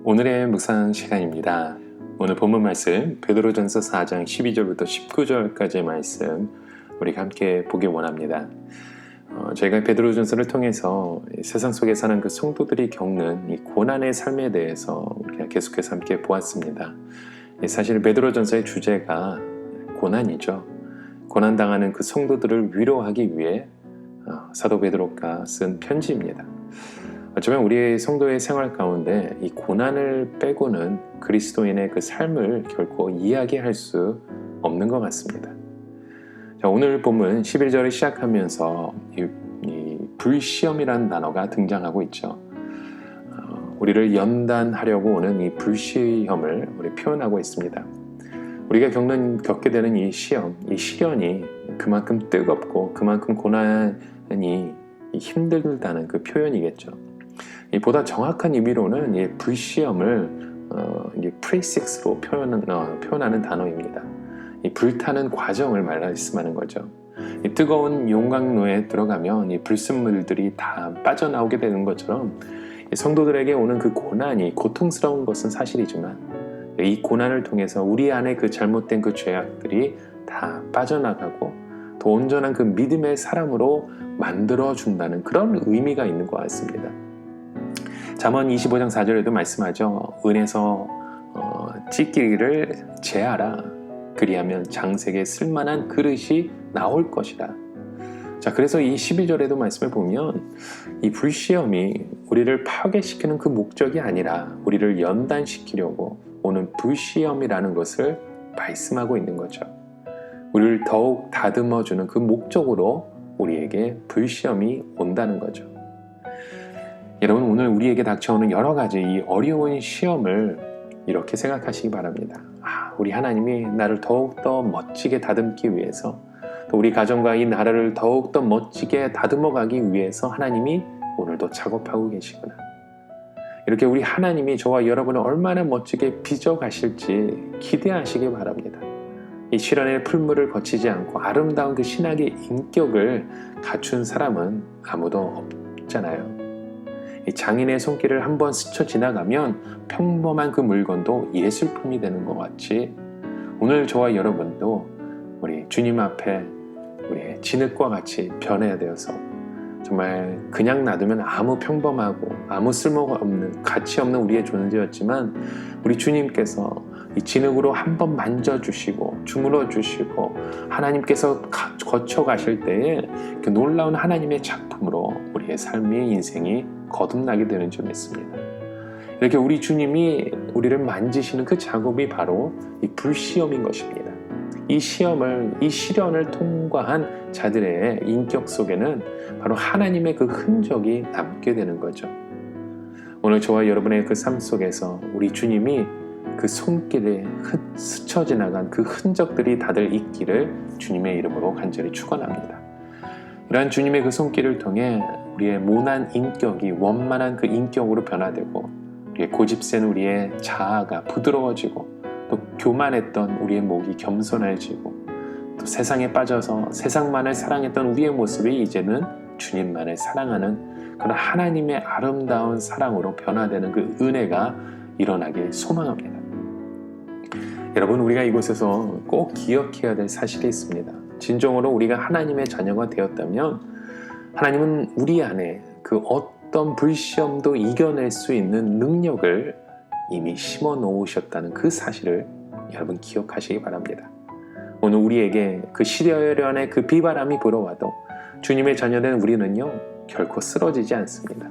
오늘의 묵상 시간입니다. 오늘 본문 말씀 베드로전서 4장 12절부터 19절까지의 말씀 우리가 함께 보기 원합니다. 저희가 베드로전서를 통해서 세상 속에 사는 그 성도들이 겪는 이 고난의 삶에 대해서 우리가 계속해서 함께 보았습니다. 사실 베드로전서의 주제가 고난이죠. 고난당하는 그 성도들을 위로하기 위해 사도 베드로가 쓴 편지입니다. 어쩌면 우리의 성도의 생활 가운데 이 고난을 빼고는 그리스도인의 그 삶을 결코 이야기할 수 없는 것 같습니다. 자, 오늘 본문 11절을 시작하면서 이 불시험이라는 단어가 등장하고 있죠. 우리를 연단하려고 오는 이 불시험을 우리 표현하고 있습니다. 우리가 겪게 되는 이 시험, 이 시련이 그만큼 뜨겁고 그만큼 고난이 힘들다는 그 표현이겠죠. 보다 정확한 의미로는 이 불시험을 프리식스로 표현하는 단어입니다. 이 불타는 과정을 말씀하는 거죠. 이 뜨거운 용광로에 들어가면 이 불순물들이 다 빠져나오게 되는 것처럼 성도들에게 오는 그 고난이 고통스러운 것은 사실이지만 이 고난을 통해서 우리 안에 그 잘못된 그 죄악들이 다 빠져나가고 더 온전한 그 믿음의 사람으로 만들어준다는 그런 의미가 있는 것 같습니다. 잠언 25장 4절에도 말씀하죠. 은에서 찢기를 제하라. 그리하면 장색에 쓸만한 그릇이 나올 것이라. 자, 그래서 이 11절에도 말씀을 보면 이 불시험이 우리를 파괴시키는 그 목적이 아니라 우리를 연단시키려고 오는 불시험이라는 것을 말씀하고 있는 거죠. 우리를 더욱 다듬어주는 그 목적으로 우리에게 불시험이 온다는 거죠. 여러분, 오늘 우리에게 닥쳐오는 여러 가지 이 어려운 시험을 이렇게 생각하시기 바랍니다. 우리 하나님이 나를 더욱더 멋지게 다듬기 위해서, 또 우리 가정과 이 나라를 더욱더 멋지게 다듬어가기 위해서 하나님이 오늘도 작업하고 계시구나. 이렇게 우리 하나님이 저와 여러분을 얼마나 멋지게 빚어가실지 기대하시기 바랍니다. 이 시련의 풀물을 거치지 않고 아름다운 그 신학의 인격을 갖춘 사람은 아무도 없잖아요. 이 장인의 손길을 한번 스쳐 지나가면 평범한 그 물건도 예술품이 되는 것 같이 오늘 저와 여러분도 우리 주님 앞에 우리의 진흙과 같이 변해야 되어서 정말 그냥 놔두면 아무 평범하고 아무 쓸모가 없는 가치 없는 우리의 존재였지만 우리 주님께서 이 진흙으로 한번 만져주시고 주물러주시고 하나님께서 거쳐가실 때에 그 놀라운 하나님의 작품으로 우리의 삶의 인생이 거듭나게 되는 줄 믿습니다. 이렇게 우리 주님이 우리를 만지시는 그 작업이 바로 이 불시험인 것입니다. 이 시련을 통과한 자들의 인격 속에는 바로 하나님의 그 흔적이 남게 되는 거죠. 오늘 저와 여러분의 그 삶 속에서 우리 주님이 그 손길에 스쳐 지나간 그 흔적들이 다들 있기를 주님의 이름으로 간절히 축원합니다. 이러한 주님의 그 손길을 통해 우리의 모난 인격이 원만한 그 인격으로 변화되고 우리의 고집센 우리의 자아가 부드러워지고 또 교만했던 우리의 목이 겸손해지고 또 세상에 빠져서 세상만을 사랑했던 우리의 모습이 이제는 주님만을 사랑하는 그런 하나님의 아름다운 사랑으로 변화되는 그 은혜가 일어나길 소망합니다. 여러분, 우리가 이곳에서 꼭 기억해야 될 사실이 있습니다. 진정으로 우리가 하나님의 자녀가 되었다면 하나님은 우리 안에 그 어떤 불시험도 이겨낼 수 있는 능력을 이미 심어 놓으셨다는 그 사실을 여러분 기억하시기 바랍니다. 오늘 우리에게 그 시련의 그 비바람이 불어와도 주님의 자녀된 우리는요 결코 쓰러지지 않습니다.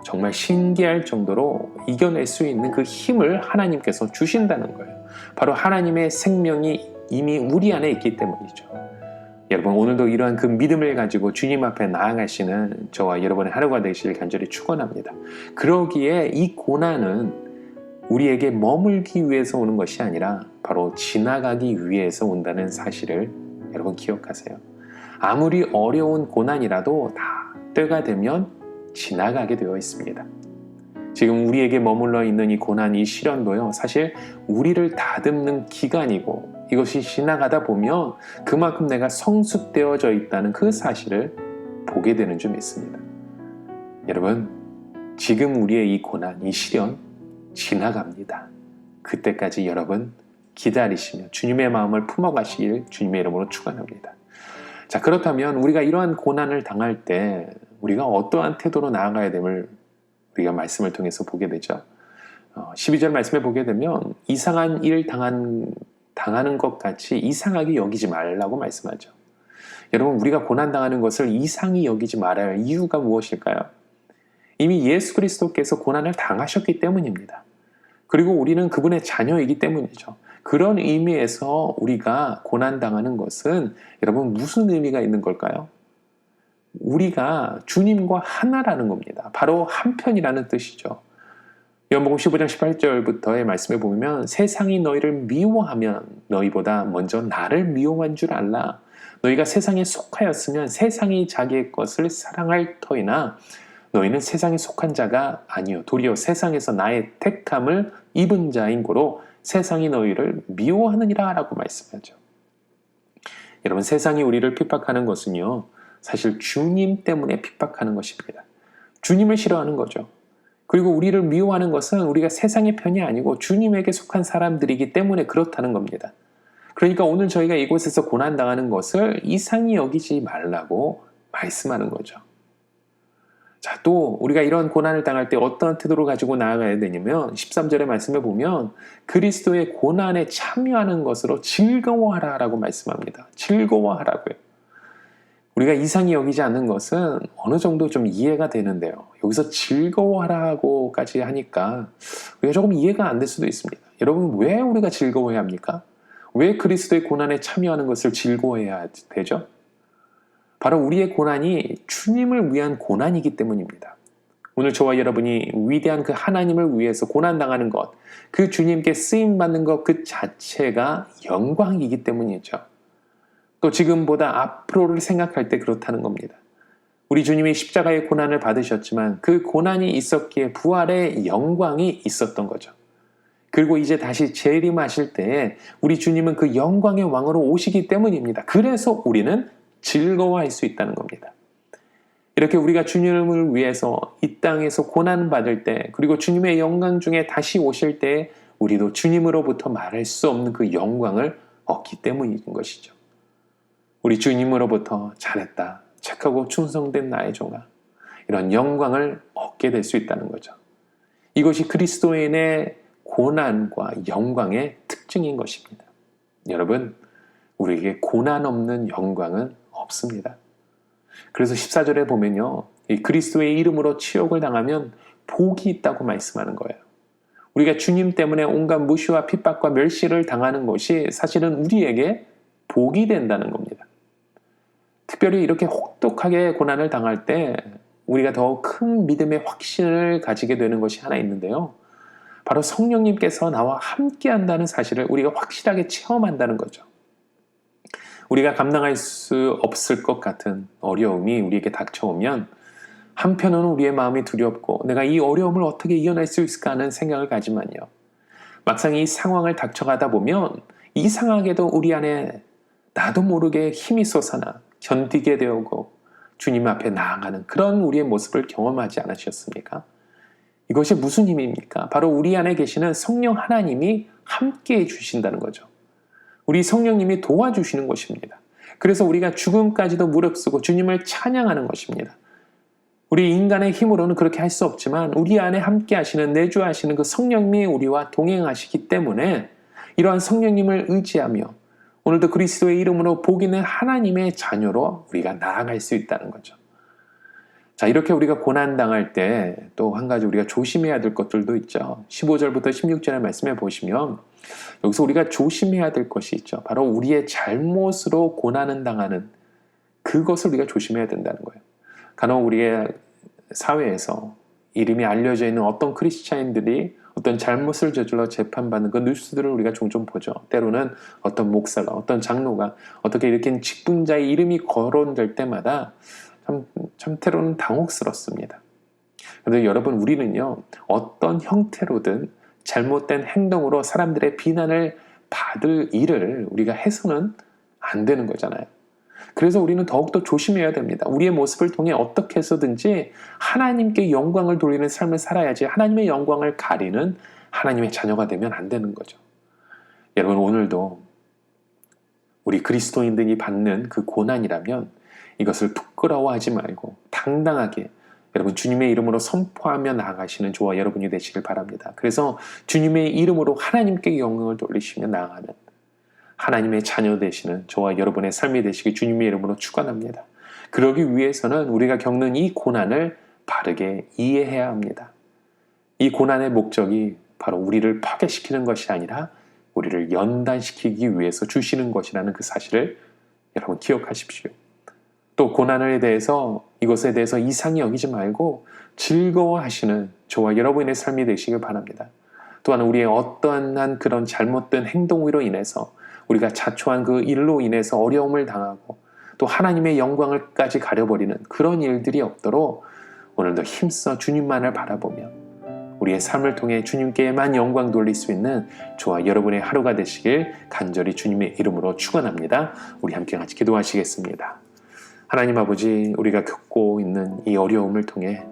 정말 신기할 정도로 이겨낼 수 있는 그 힘을 하나님께서 주신다는 거예요. 바로 하나님의 생명이 이미 우리 안에 있기 때문이죠. 여러분, 오늘도 이러한 그 믿음을 가지고 주님 앞에 나아가시는 저와 여러분의 하루가 되시길 간절히 축원합니다. 그러기에 이 고난은 우리에게 머물기 위해서 오는 것이 아니라 바로 지나가기 위해서 온다는 사실을 여러분 기억하세요. 아무리 어려운 고난이라도 다 때가 되면 지나가게 되어 있습니다. 지금 우리에게 머물러 있는 이 고난, 이 시련도요, 사실 우리를 다듬는 기간이고 이것이 지나가다 보면 그만큼 내가 성숙되어져 있다는 그 사실을 보게 되는 줄 믿습니다. 여러분, 지금 우리의 이 고난, 이 시련 지나갑니다. 그때까지 여러분 기다리시며 주님의 마음을 품어가시길 주님의 이름으로 축원합니다. 자, 그렇다면 우리가 이러한 고난을 당할 때 우리가 어떠한 태도로 나아가야 됨을 우리가 말씀을 통해서 보게 되죠. 12절 말씀에 보게 되면 이상한 일 당하는 것 같이 이상하게 여기지 말라고 말씀하죠. 여러분, 우리가 고난당하는 것을 이상히 여기지 말아야 할 이유가 무엇일까요? 이미 예수 그리스도께서 고난을 당하셨기 때문입니다. 그리고 우리는 그분의 자녀이기 때문이죠. 그런 의미에서 우리가 고난당하는 것은 여러분 무슨 의미가 있는 걸까요? 우리가 주님과 하나라는 겁니다. 바로 한편이라는 뜻이죠. 요한복음 15장 18절부터의 말씀에 보면 세상이 너희를 미워하면 너희보다 먼저 나를 미워한 줄 알라. 너희가 세상에 속하였으면 세상이 자기의 것을 사랑할 터이나 너희는 세상에 속한 자가 아니요 도리어 세상에서 나의 택함을 입은 자인 고로 세상이 너희를 미워하느니라 라고 말씀하죠. 여러분, 세상이 우리를 핍박하는 것은요 사실 주님 때문에 핍박하는 것입니다. 주님을 싫어하는 거죠. 그리고 우리를 미워하는 것은 우리가 세상의 편이 아니고 주님에게 속한 사람들이기 때문에 그렇다는 겁니다. 그러니까 오늘 저희가 이곳에서 고난당하는 것을 이상히 여기지 말라고 말씀하는 거죠. 자, 또 우리가 이런 고난을 당할 때 어떤 태도를 가지고 나아가야 되냐면 13절의 말씀에 보면 그리스도의 고난에 참여하는 것으로 즐거워하라라고 말씀합니다. 즐거워하라고요. 우리가 이상히 여기지 않는 것은 어느 정도 좀 이해가 되는데요. 여기서 즐거워하라고까지 하니까 우리가 조금 이해가 안 될 수도 있습니다. 여러분, 왜 우리가 즐거워해야 합니까? 왜 그리스도의 고난에 참여하는 것을 즐거워해야 되죠? 바로 우리의 고난이 주님을 위한 고난이기 때문입니다. 오늘 저와 여러분이 위대한 그 하나님을 위해서 고난당하는 것, 그 주님께 쓰임받는 것 그 자체가 영광이기 때문이죠. 또 지금보다 앞으로를 생각할 때 그렇다는 겁니다. 우리 주님이 십자가의 고난을 받으셨지만 그 고난이 있었기에 부활의 영광이 있었던 거죠. 그리고 이제 다시 재림하실 때에 우리 주님은 그 영광의 왕으로 오시기 때문입니다. 그래서 우리는 즐거워할 수 있다는 겁니다. 이렇게 우리가 주님을 위해서 이 땅에서 고난받을 때 그리고 주님의 영광 중에 다시 오실 때 우리도 주님으로부터 말할 수 없는 그 영광을 얻기 때문인 것이죠. 우리 주님으로부터 잘했다, 착하고 충성된 나의 종아, 이런 영광을 얻게 될 수 있다는 거죠. 이것이 그리스도인의 고난과 영광의 특징인 것입니다. 여러분, 우리에게 고난 없는 영광은 없습니다. 그래서 14절에 보면요, 이 그리스도의 이름으로 치욕을 당하면 복이 있다고 말씀하는 거예요. 우리가 주님 때문에 온갖 무시와 핍박과 멸시를 당하는 것이 사실은 우리에게 복이 된다는 겁니다. 특별히 이렇게 혹독하게 고난을 당할 때 우리가 더 큰 믿음의 확신을 가지게 되는 것이 하나 있는데요. 바로 성령님께서 나와 함께 한다는 사실을 우리가 확실하게 체험한다는 거죠. 우리가 감당할 수 없을 것 같은 어려움이 우리에게 닥쳐오면 한편으로는 우리의 마음이 두렵고 내가 이 어려움을 어떻게 이겨낼 수 있을까 하는 생각을 가지만요. 막상 이 상황을 닥쳐가다 보면 이상하게도 우리 안에 나도 모르게 힘이 솟아나 견디게 되고 주님 앞에 나아가는 그런 우리의 모습을 경험하지 않으셨습니까? 이것이 무슨 힘입니까? 바로 우리 안에 계시는 성령 하나님이 함께 해주신다는 거죠. 우리 성령님이 도와주시는 것입니다. 그래서 우리가 죽음까지도 무릅쓰고 주님을 찬양하는 것입니다. 우리 인간의 힘으로는 그렇게 할 수 없지만 우리 안에 함께 하시는, 내주하시는 그 성령님이 우리와 동행하시기 때문에 이러한 성령님을 의지하며 오늘도 그리스도의 이름으로 복 있는 하나님의 자녀로 우리가 나아갈 수 있다는 거죠. 자, 이렇게 우리가 고난당할 때 또 한 가지 우리가 조심해야 될 것들도 있죠. 15절부터 16절의 말씀에 보시면 여기서 우리가 조심해야 될 것이 있죠. 바로 우리의 잘못으로 고난을 당하는 그것을 우리가 조심해야 된다는 거예요. 간혹 우리의 사회에서 이름이 알려져 있는 어떤 크리스찬인들이 어떤 잘못을 저질러 재판받는 그 뉴스들을 우리가 종종 보죠. 때로는 어떤 목사가, 어떤 장로가 어떻게 이렇게 직분자의 이름이 거론될 때마다 참 때로는 당혹스럽습니다. 그런데 여러분, 우리는요, 어떤 형태로든 잘못된 행동으로 사람들의 비난을 받을 일을 우리가 해서는 안 되는 거잖아요. 그래서 우리는 더욱더 조심해야 됩니다. 우리의 모습을 통해 어떻게 해서든지 하나님께 영광을 돌리는 삶을 살아야지 하나님의 영광을 가리는 하나님의 자녀가 되면 안 되는 거죠. 여러분, 오늘도 우리 그리스도인들이 받는 그 고난이라면 이것을 부끄러워하지 말고 당당하게 여러분 주님의 이름으로 선포하며 나아가시는 저와 여러분이 되시길 바랍니다. 그래서 주님의 이름으로 하나님께 영광을 돌리시며 나아가는 하나님의 자녀 되시는 저와 여러분의 삶이 되시길 주님의 이름으로 축원합니다. 그러기 위해서는 우리가 겪는 이 고난을 바르게 이해해야 합니다. 이 고난의 목적이 바로 우리를 파괴시키는 것이 아니라 우리를 연단시키기 위해서 주시는 것이라는 그 사실을 여러분 기억하십시오. 또 고난에 대해서 이것에 대해서 이상히 여기지 말고 즐거워하시는 저와 여러분의 삶이 되시길 바랍니다. 또한 우리의 어떠한 그런 잘못된 행동으로 인해서 우리가 자초한 그 일로 인해서 어려움을 당하고 또 하나님의 영광을까지 가려버리는 그런 일들이 없도록 오늘도 힘써 주님만을 바라보며 우리의 삶을 통해 주님께만 영광 돌릴 수 있는 저와 여러분의 하루가 되시길 간절히 주님의 이름으로 축원합니다. 우리 함께 같이 기도하시겠습니다. 하나님 아버지, 우리가 겪고 있는 이 어려움을 통해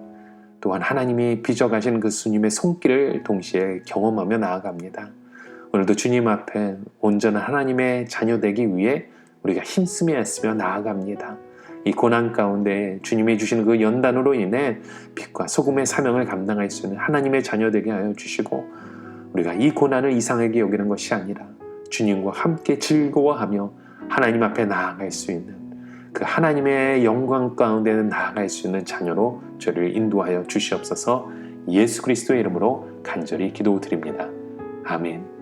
또한 하나님이 빚어가신 그 주님의 손길을 동시에 경험하며 나아갑니다. 오늘도 주님 앞에 온전한 하나님의 자녀 되기 위해 우리가 힘쓰며 애쓰며 나아갑니다. 이 고난 가운데 주님이 주시는 그 연단으로 인해 빛과 소금의 사명을 감당할 수 있는 하나님의 자녀 되게 하여 주시고 우리가 이 고난을 이상하게 여기는 것이 아니라 주님과 함께 즐거워하며 하나님 앞에 나아갈 수 있는 그 하나님의 영광 가운데는 나아갈 수 있는 자녀로 저를 인도하여 주시옵소서. 예수 그리스도의 이름으로 간절히 기도드립니다. 아멘.